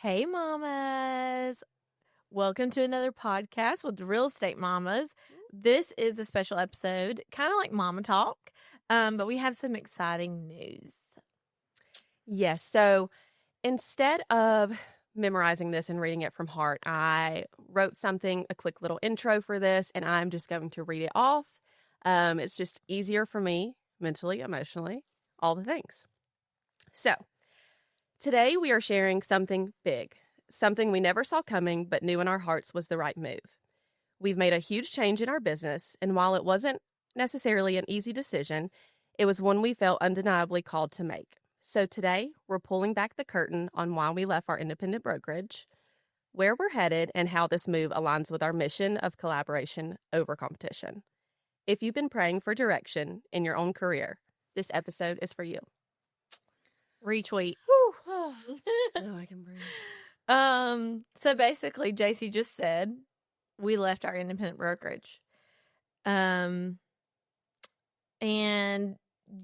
Hey, mamas. Welcome to another podcast with the Real Estate Mamas. This is a special episode, kind of like Mama Talk, but we have some exciting news. Yes. So instead of memorizing this and reading it from heart, I wrote a quick little intro for this, and I'm just going to read it off. It's just easier for me mentally, emotionally, all the things. So today we are sharing something big, something we never saw coming but knew in our hearts was the right move. We've made a huge change in our business, and while it wasn't necessarily an easy decision, it was one we felt undeniably called to make. So today, we're pulling back the curtain on why we left our independent brokerage, where we're headed, and how this move aligns with our mission of collaboration over competition. If you've been praying for direction in your own career, this episode is for you. Retweet. Oh, I can breathe. So basically, JC just said we left our independent brokerage. And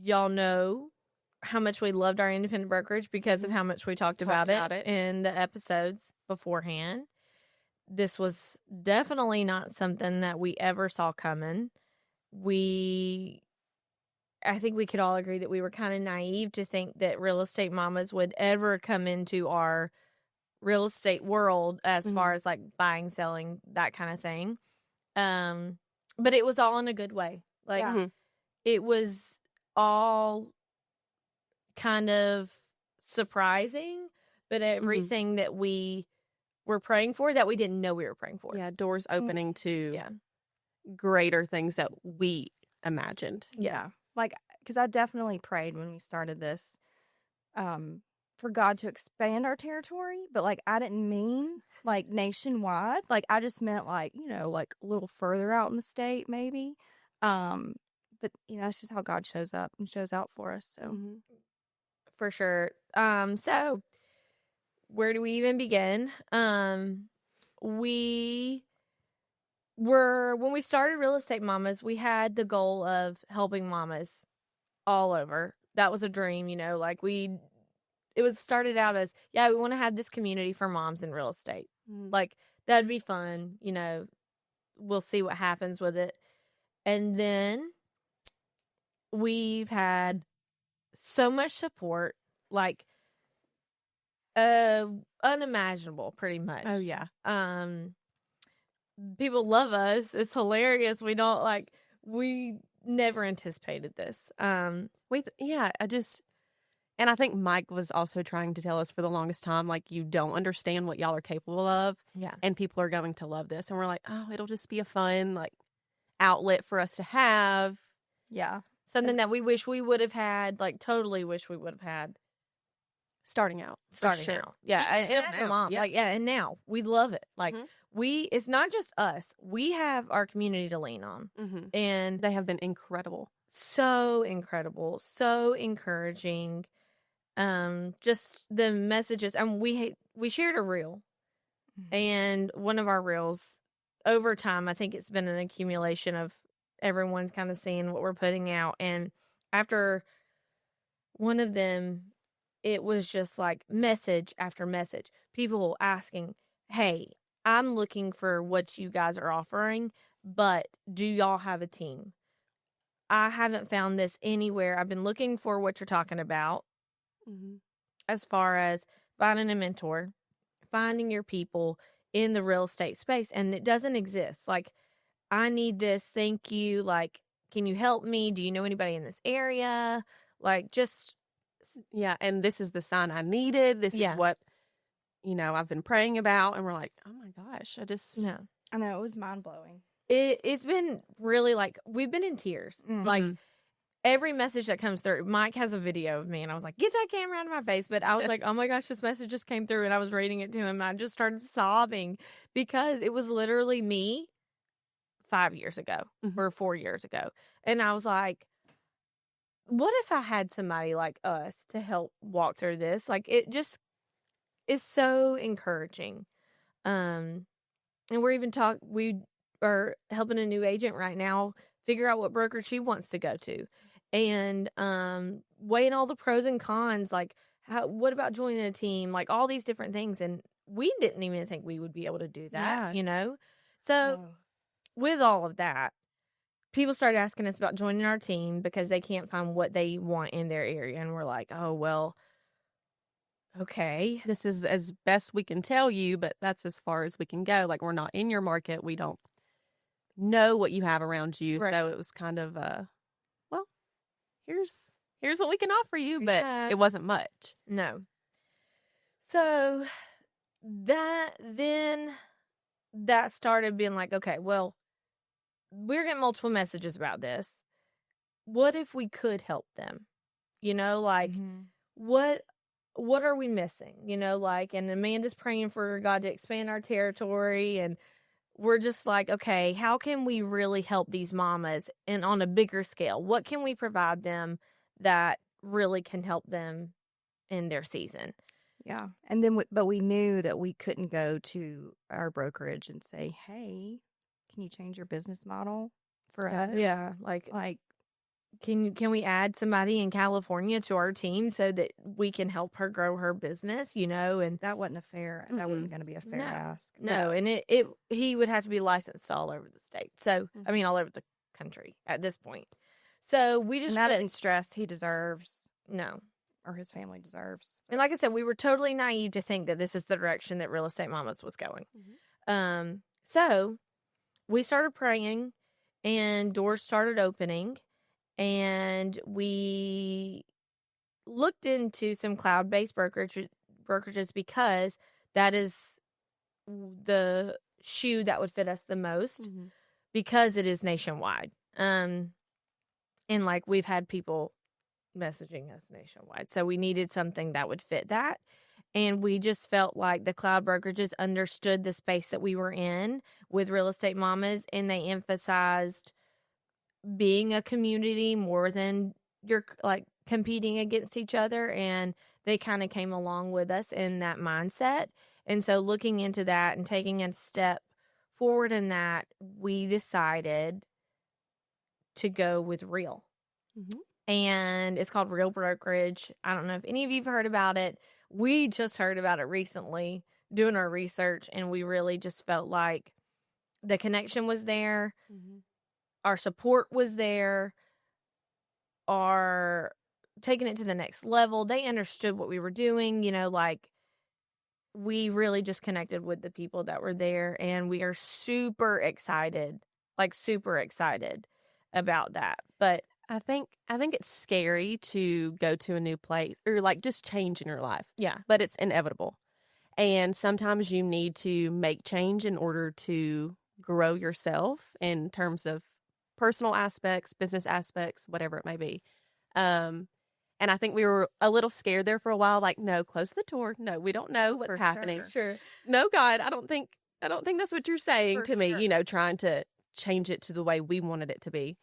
y'all know how much we loved our independent brokerage because of how much we talked about it in the episodes beforehand. This was definitely not something that we ever saw coming. I think we could all agree that we were kind of naive to think that real estate mamas would ever come into our real estate world as far as like buying, selling, that kind of thing. But it was all in a good way. It was all kind of surprising, but everything that we were praying for that we didn't know we were praying for. Yeah, doors opening to greater things that we imagined. Yeah. Because I definitely prayed when we started this for God to expand our territory, but I didn't mean nationwide. I just meant a little further out in the state maybe. But that's just how God shows up and shows out for us. So for sure. So where do we even begin? When we started Real Estate Mamas, we had the goal of helping mamas all over. That was a dream, it was started out as, we want to have this community for moms in real estate. That'd be fun, we'll see what happens with it. And then we've had so much support, unimaginable, pretty much. Oh, yeah. People love us. It's hilarious. We never anticipated this. And I think Mike was also trying to tell us for the longest time, you don't understand what y'all are capable of. Yeah. And people are going to love this. And we're like, oh, it'll just be a fun, outlet for us to have. Yeah. Something that we wish we would have had, totally wish we would have had. Starting out. Yeah. And as a mom. Yeah. And now we love it. It's not just us. We have our community to lean on. And they have been incredible. So incredible. So encouraging. Just the messages. And we shared a reel. And one of our reels, over time, I think it's been an accumulation of everyone's kind of seeing what we're putting out. And after one of them, it was just message after message. People asking, hey, I'm looking for what you guys are offering, but do y'all have a team? I haven't found this anywhere. I've been looking for what you're talking about as far as finding a mentor, finding your people in the real estate space, and it doesn't exist. I need this. Thank you. Can you help me? Do you know anybody in this area? Yeah, and this is the sign I needed. This is what, I've been praying about. And we're like, oh my gosh, I know, it was mind-blowing. It's been really we've been in tears. Every message that comes through, Mike has a video of me, and I was like, get that camera out of my face. But I was like, oh my gosh, this message just came through, and I was reading it to him, and I just started sobbing because it was literally me 5 years ago or 4 years ago. And I was like, what if I had somebody like us to help walk through this? It just is so encouraging. And we are helping a new agent right now figure out what brokerage she wants to go to, and weighing all the pros and cons. what about joining a team? Like all these different things. And we didn't even think we would be able to do that, So with all of that, people started asking us about joining our team because they can't find what they want in their area. And we're like, oh, well, okay. This is as best we can tell you, but that's as far as we can go. Like, we're not in your market. We don't know what you have around you. Right. So it was kind of, well, here's what we can offer you, but it wasn't much. No. So that started being like, okay, well, we're getting multiple messages about this. What if we could help them? Like what are we missing? And Amanda's praying for God to expand our territory, and we're just like, okay, how can we really help these mamas and on a bigger scale? What can we provide them that really can help them in their season? Yeah. And then, but we knew that we couldn't go to our brokerage and say, hey, can you change your business model for us? Yeah. Like, can we add somebody in California to our team so that we can help her grow her business, and that wasn't that wasn't going to be a fair ask. No. And he would have to be licensed all over the state. So, I mean, all over the country at this point. So we just, and I didn't stress he deserves. No. Or his family deserves. And like I said, we were totally naive to think that this is the direction that Real Estate Mamas was going. So we started praying and doors started opening, and we looked into some cloud-based brokerages because that is the shoe that would fit us the most because it is nationwide. And like we've had people messaging us nationwide. So we needed something that would fit that. And we just felt like the cloud brokerages understood the space that we were in with Real Estate Mamas, and they emphasized being a community more than you're like competing against each other. And they kind of came along with us in that mindset. And so looking into that and taking a step forward in that, we decided to go with Real. And it's called Real Brokerage. I don't know if any of you have heard about it. We just heard about it recently doing our research, and we really just felt like the connection was there. Our support was there. Our taking it to the next level. They understood what we were doing, like we really just connected with the people that were there, and we are super excited about that. But I think it's scary to go to a new place or like just change in your life. Yeah. But it's inevitable. And sometimes you need to make change in order to grow yourself in terms of personal aspects, business aspects, whatever it may be. And I think we were a little scared there for a while, like, no, close the door. No, we don't know what's happening. Sure. No, God, I don't think that's what you're saying to me, trying to change it to the way we wanted it to be.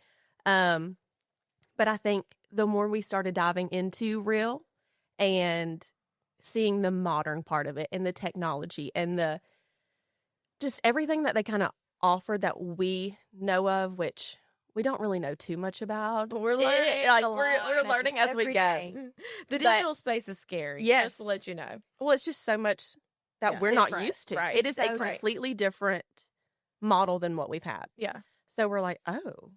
But I think the more we started diving into Real and seeing the modern part of it and the technology and the just everything that they kind of offer that we know of, which we don't really know too much about. We're learning. We're learning as we go. The digital space is scary. Yes. Just to let you know. Well, it's just so much that we're not used to. Right. It is a completely different model than what we've had. Yeah. So we're like, oh,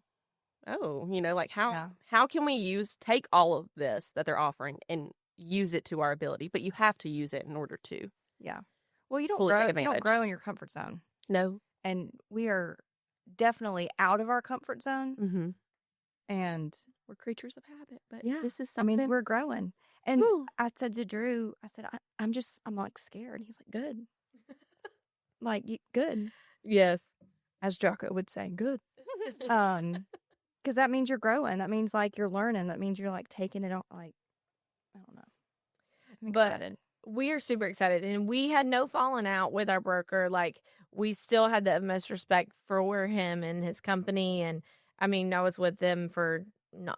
like how can we take all of this that they're offering and use it to our ability? But you have to use it in order to. Yeah. Well, you don't grow in your comfort zone. No. And we are definitely out of our comfort zone. And we're creatures of habit. But yeah, this is something. I mean, we're growing. And I said to Drew, I'm like scared. He's like, good. Like, good. Yes. As Jocko would say, good. Because that means you're growing. That means like you're learning. That means you're like taking it on. Like, I don't know. I'm excited. We are super excited, and we had no falling out with our broker. Like, we still had the utmost respect for him and his company. And I mean, I was with them for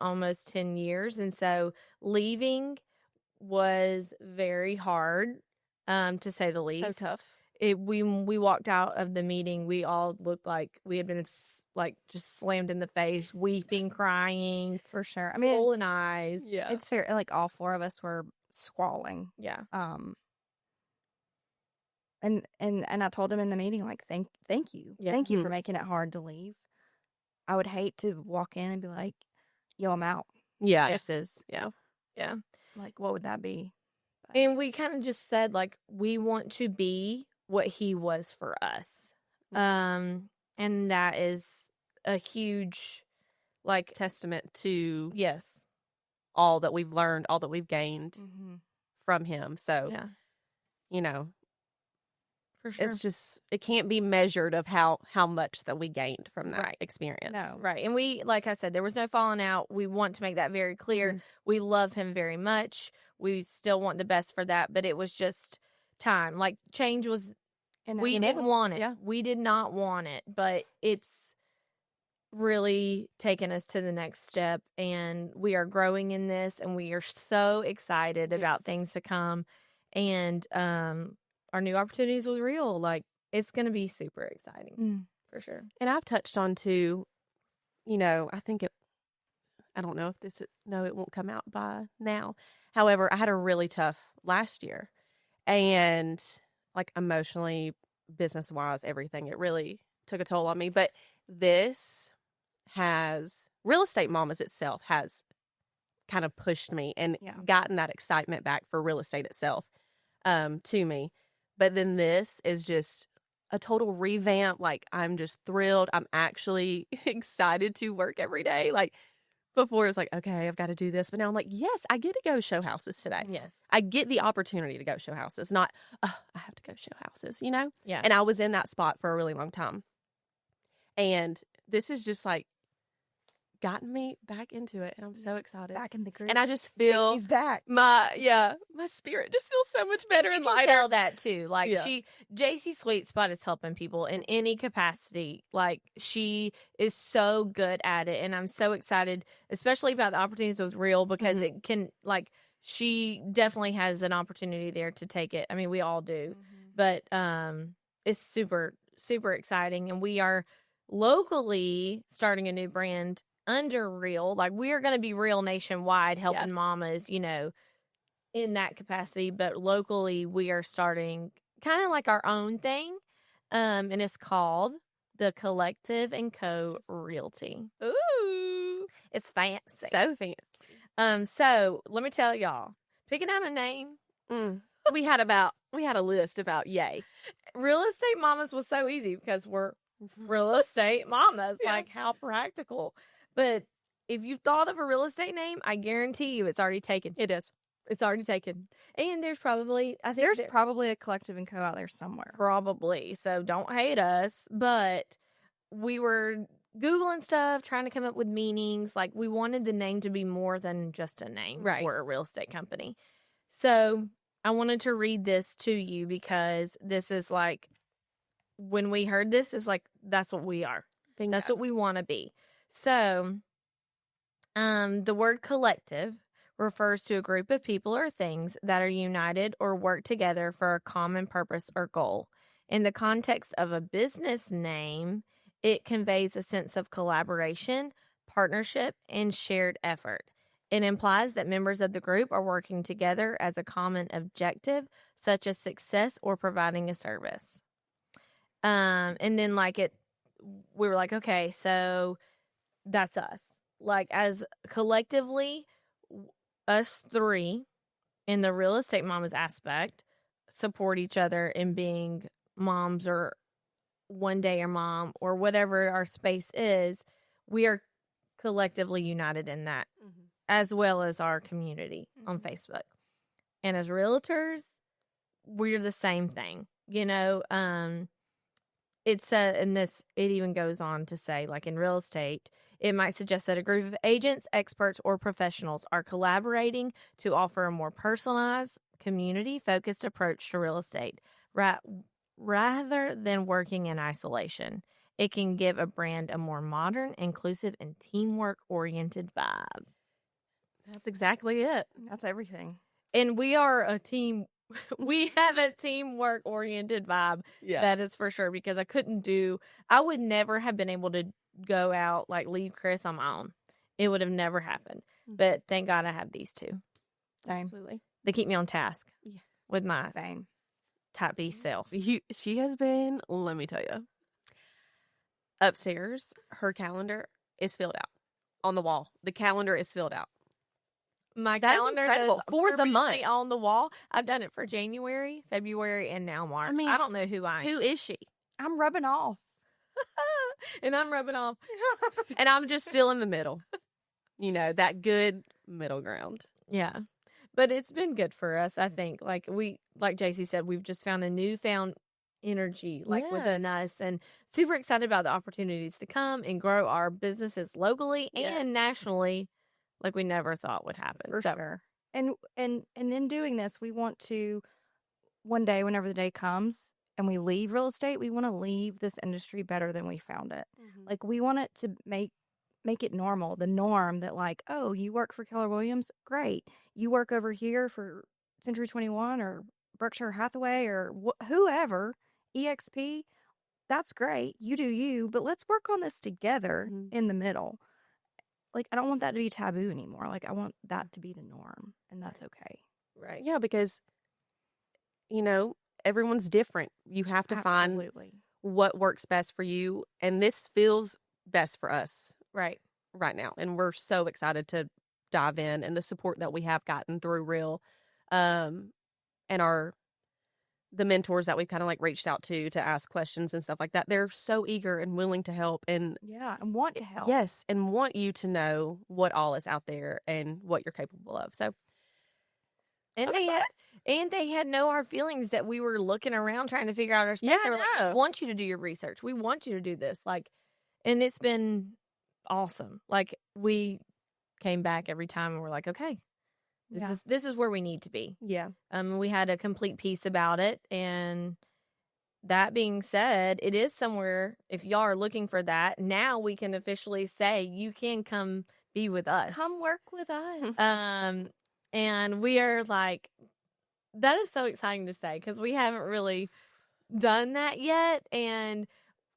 almost 10 years. And so leaving was very hard, to say the least. So tough. We walked out of the meeting, we all looked like we had been like just slammed in the face, weeping, crying. For sure. I mean, rolling eyes. Yeah. It's fair. Like all four of us were squalling. Yeah. And I told him in the meeting, like, thank you. Yeah. Thank you for making it hard to leave. I would hate to walk in and be like, yo, I'm out. Yeah. Deuces. Yeah. Yeah. Like, what would that be? And we kind of just said, like, we want to be what he was for us. And that is a huge, like, Testament to yes. all that we've learned, all that we've gained from him. So, Yeah. you know, For sure. it's just, it can't be measured of how much that we gained from that Right. experience. No. Right. And we, like I said, there was no falling out. We want to make that very clear. We love him very much. We still want the best for that. But it was just time. Like, change was, we didn't want it. Yeah. We did not want it. But it's really taken us to the next step. And we are growing in this. And we are so excited about things to come. And our new opportunities was real. Like, it's going to be super exciting. For sure. And I've touched on too, you know, I don't know if it won't come out by now. However, I had a really tough last year, and like emotionally, business wise, everything, it really took a toll on me. But Real Estate Mamas itself has kind of pushed me and gotten that excitement back for real estate itself to me. But then this is just a total revamp. Like, I'm just thrilled. I'm actually excited to work every day. Like, before it was like, okay, I've got to do this. But now I'm like, yes, I get to go show houses today. Yes. I get the opportunity to go show houses, not, I have to go show houses, you know? Yeah. And I was in that spot for a really long time. And this is just like gotten me back into it. And I'm so excited. Back in the group. And I just feel he's back. my spirit just feels so much better and You can lighter. tell that too. Like, Yeah. JC Sweet Spot is helping people in any capacity. Like, she is so good at it, and I'm so excited, especially about the opportunities with Real, because it can, like, she definitely has an opportunity there to take it. I mean, we all do, but it's super, super exciting, and we are locally starting a new brand under Real. Like, we are going to be Real nationwide, helping mamas, you know, in that capacity. But locally, we are starting kind of like our own thing. And it's called the Collective Co Realty. Ooh. It's fancy. So fancy. So let me tell y'all, picking out a name. We had a list about yay. Real Estate Mamas was so easy because we're real estate mamas. Like, how practical. But if you've thought of a real estate name, I guarantee you it's already taken. It is. It's already taken. And there's probably, I think There's probably a Collective Co out there somewhere. Probably. So don't hate us. But we were Googling stuff, trying to come up with meanings. Like, we wanted the name to be more than just a name for a real estate company. So I wanted to read this to you because this is like, when we heard this, it's like, that's what we are. Bingo. That's what we want to be. So, the word collective refers to a group of people or things that are united or work together for a common purpose or goal. In the context of a business name, it conveys a sense of collaboration, partnership, and shared effort. It implies that members of the group are working together as a common objective, such as success or providing a service. And then we were like, okay, so that's us. Like, as collectively, us three in the real estate mamas aspect support each other in being moms or one day a mom or whatever our space is. We are collectively united in that, as well as our community on Facebook. And as realtors, we're the same thing, you know. It even goes on to say, like, in real estate, it might suggest that a group of agents, experts, or professionals are collaborating to offer a more personalized, community-focused approach to real estate, rather than working in isolation. It can give a brand a more modern, inclusive, and teamwork-oriented vibe. That's exactly it. That's everything. And we are a team. We have a teamwork-oriented vibe. Yeah. That is for sure, because I would never have been able to go out, like, leave Chris on my own. It would have never happened. But thank God I have these two. Same. Absolutely. They keep me on task Yeah. with my Same. type B self. She has been, let me tell you. Upstairs, her calendar is filled out on the wall. The calendar is filled out. My That is calendar incredible is for the month. purposely on the wall. I've done it for January, February, and now March. I don't know who I am. Who is she? I'm rubbing off. And I'm rubbing off. And I'm just still in the middle. You know, that good middle ground. Yeah. But it's been good for us, I think. Like JC said, we've just found a newfound energy within us, and super excited about the opportunities to come and grow our businesses locally and nationally like we never thought would happen. For sure. And in doing this, we want to, one day, whenever the day comes and we leave real estate, we want to leave this industry better than we found it. Mm-hmm. Like, we want it to make it normal, the norm that, like, oh, you work for Keller Williams? Great. You work over here for Century 21 or Berkshire Hathaway or whoever, EXP? That's great. You do you, but let's work on this together in the middle. Like, I don't want that to be taboo anymore. Like, I want that to be the norm, and that's okay. Right. Yeah, because, you know, everyone's different. You have to find what works best for you, and this feels best for us right now. And we're so excited to dive in, and the support that we have gotten through Real, and the mentors that we've kind of like reached out to ask questions and stuff like that. They're so eager and willing to help and want to help. Yes, and want you to know what all is out there and what you're capable of. So, and they had know our feelings that we were looking around trying to figure out our space. They were like, we want you to do your research. We want you to do this. Like, and it's been awesome. Like, we came back every time and we're like, okay, this is where we need to be. Yeah. We had a complete piece about it, and that being said, it is somewhere. If y'all are looking for that, now we can officially say you can come be with us. Come work with us. And we are like, that is so exciting to say because we haven't really done that yet, and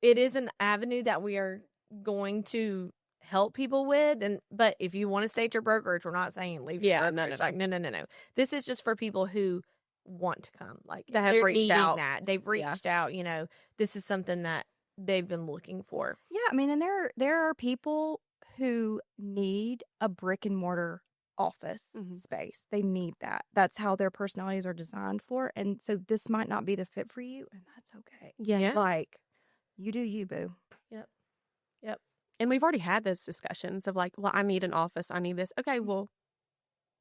it is an avenue that we are going to help people with. But if you want to stay at your brokerage, we're not saying leave your brokerage. No. This is just for people who want to come. Like, that have reached out. They've reached out. You know, this is something that they've been looking for. Yeah, I mean, and there are people who need a brick and mortar office space. They need that. That's how their personalities are designed for. And so this might not be the fit for you, and that's okay. Yeah. Like, you do you, boo. Yep. And we've already had those discussions of like, well, I need an office. I need this. Okay, well,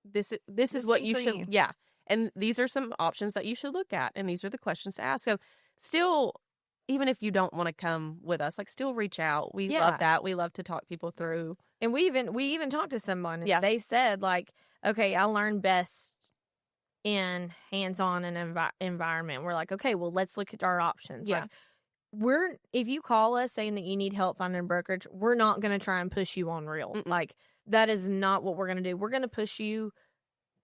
this is what you should. Yeah. And these are some options that you should look at. And these are the questions to ask. So still, even if you don't want to come with us, like, still reach out. We love that. We love to talk people through. And we even talked to someone. And they said, like, okay, I learn best in hands-on and environment. We're like, okay, well, let's look at our options. Yeah. Like, if you call us saying that you need help finding a brokerage, we're not going to try and push you on Real. Mm-mm. Like, that is not what we're going to do. We're going to push you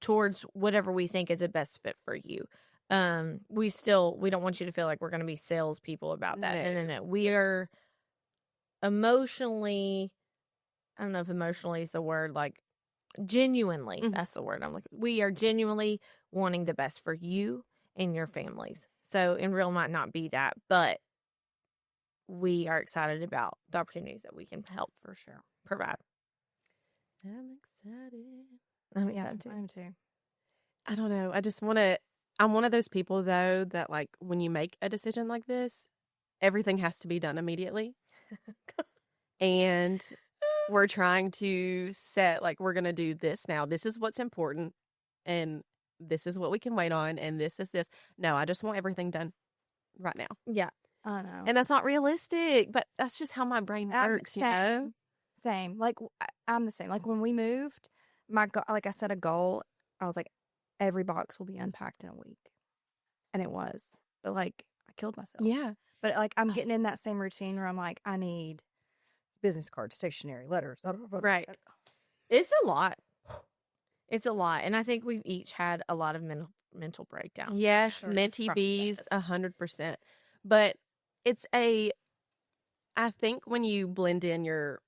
towards whatever we think is the best fit for you. We don't want you to feel like we're going to be salespeople about that. No. We are emotionally, I don't know if emotionally is the word, like, genuinely, that's the word I'm looking. We are genuinely wanting the best for you and your families. So, in Real might not be that, but we are excited about the opportunities that we can help for sure provide. I'm excited. I'm excited too. I'm too. I don't know. I'm one of those people though that, like, when you make a decision like this, everything has to be done immediately. And we're trying to set, like, we're going to do this now. This is what's important. And this is what we can wait on. And this is this. No, I just want everything done right now. Yeah. I know. And that's not realistic, but that's just how my brain works, you know? Same. Like, I'm the same. Like, when we moved, like I set a goal. I was like, every box will be unpacked in a week. And it was. But, like, I killed myself. Yeah. But, like, I'm getting in that same routine where I'm like, I need business cards, stationery, letters. Blah, blah, blah, blah. Right. It's a lot. It's a lot. And I think we've each had a lot of mental breakdown. Yes, mentee bees, 100%. But I think when you blend in your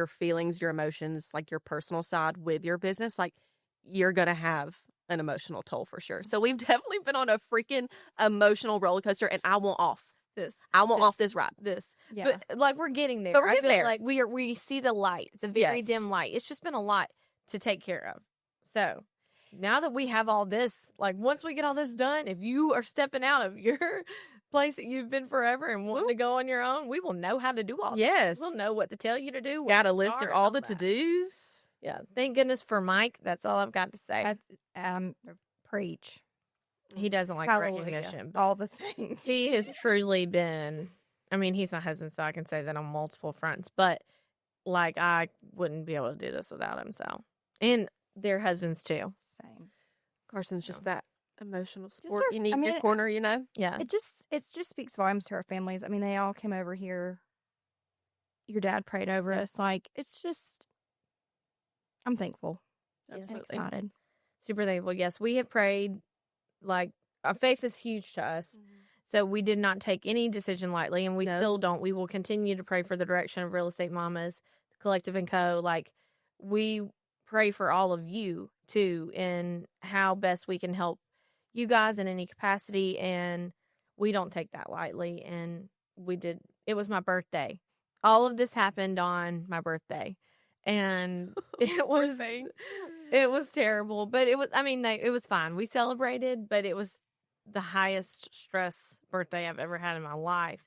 feelings, your emotions, like your personal side with your business, like, you're going to have an emotional toll for sure. So we've definitely been on a freaking emotional roller coaster, and I want off. I want off this ride. Yeah. But like we're getting there. But we're I getting feel there. like we see the light. It's a very Yes. dim light. It's just been a lot to take care of. So now that we have all this, like once we get all this done, if you are stepping out of your place that you've been forever and wanting to go on your own, we will know how to do all Yes. that. We'll know what to tell you to do. Got a list of all the to-dos. Yeah. Thank goodness for Mike. That's all I've got to say. Preach. He doesn't like Hallelujah. recognition. But All the things. he has truly been, I mean, he's my husband, so I can say that on multiple fronts, but like I wouldn't be able to do this without him. So, and their husbands too. Same. Carson's just that emotional support our- you need I in mean, your corner, you know? Yeah. It just speaks volumes to our families. I mean, they all came over here. Your dad prayed over us. Like, it's just, I'm thankful and Absolutely. excited. Super thankful. Yes, we have prayed. Like, our faith is huge to us. So we did not take any decision lightly, and we No. still don't. We will continue to pray for the direction of Real Estate Mamas, Collective Co. Like, we pray for all of you, too, and how best we can help you guys in any capacity, and we don't take that lightly, and we did. It was my birthday. All of this happened on my birthday, and it was terrible, but it was, I mean, it was fine. We celebrated, but it was the highest stress birthday I've ever had in my life.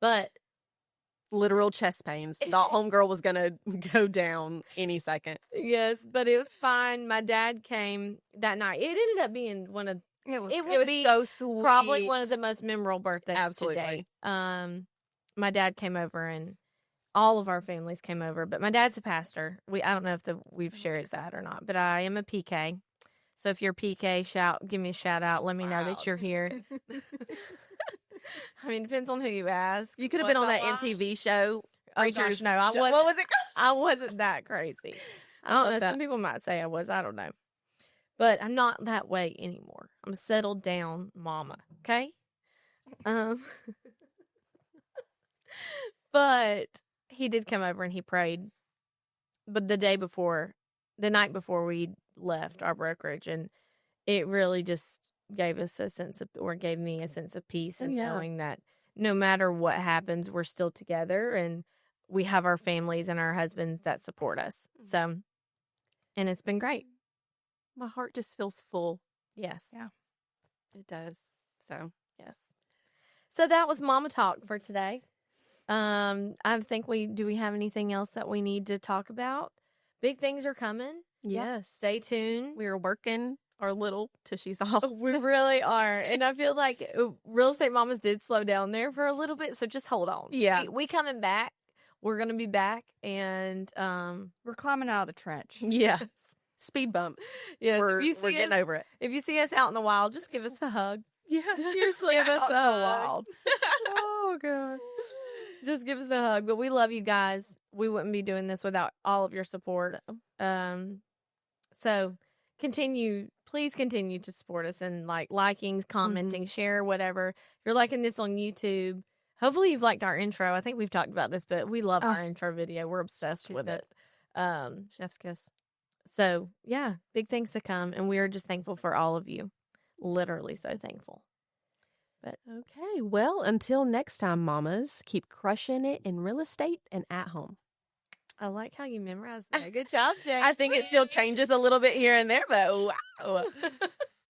But Literal chest pains. The homegirl was going to go down any second. yes, but it was fine. My dad came that night. It ended up being one of It was. It It would was be so sweet. probably one of the most memorable birthdays Absolutely. today. My dad came over, and all of our families came over, but my dad's a pastor. I don't know if we've shared that or not, but I am a PK. So if you're a PK, give me a shout out. Let me know that you're here. I mean, depends on who you ask. You could have been on that What's up, MTV show. Oh, gosh, Preachers. no, I wasn't. What was it? I wasn't that crazy. I don't love know. that. Some people might say I was. I don't know. But I'm not that way anymore. I'm a settled down mama. Okay. But he did come over and he prayed. But the night before we left our brokerage, and it really just gave me a sense of peace and knowing that no matter what happens, we're still together and we have our families and our husbands that support us. So, and it's been great. My heart just feels full. Yes. Yeah. It does. So, Yes. So that was Mama Talk for today. I think do we have anything else that we need to talk about? Big things are coming. yes. Stay tuned. We are working our little tushies off. We really are. And I feel like Real Estate Mamas did slow down there for a little bit. So just hold on. Yeah. We coming back. We're going to be back. And We're climbing out of the trench. Yeah. Speed bump. yes, We're if you see getting us, over it. if you see us out in the wild, just give us a hug. Yeah, seriously. Give us a hug. Wild. Oh god. Just give us a hug. But we love you guys. We wouldn't be doing this without all of your support. So please continue to support us and liking, commenting, share, whatever. If you're liking this on YouTube, hopefully you've liked our intro. I think we've talked about this, but we love our intro video. We're obsessed with it. Chef's kiss. So yeah, big things to come. And we are just thankful for all of you. Literally so thankful. Okay, well, until next time, mamas, keep crushing it in real estate and at home. I like how you memorized that. Good job, Jay. I think it still changes a little bit here and there, but wow.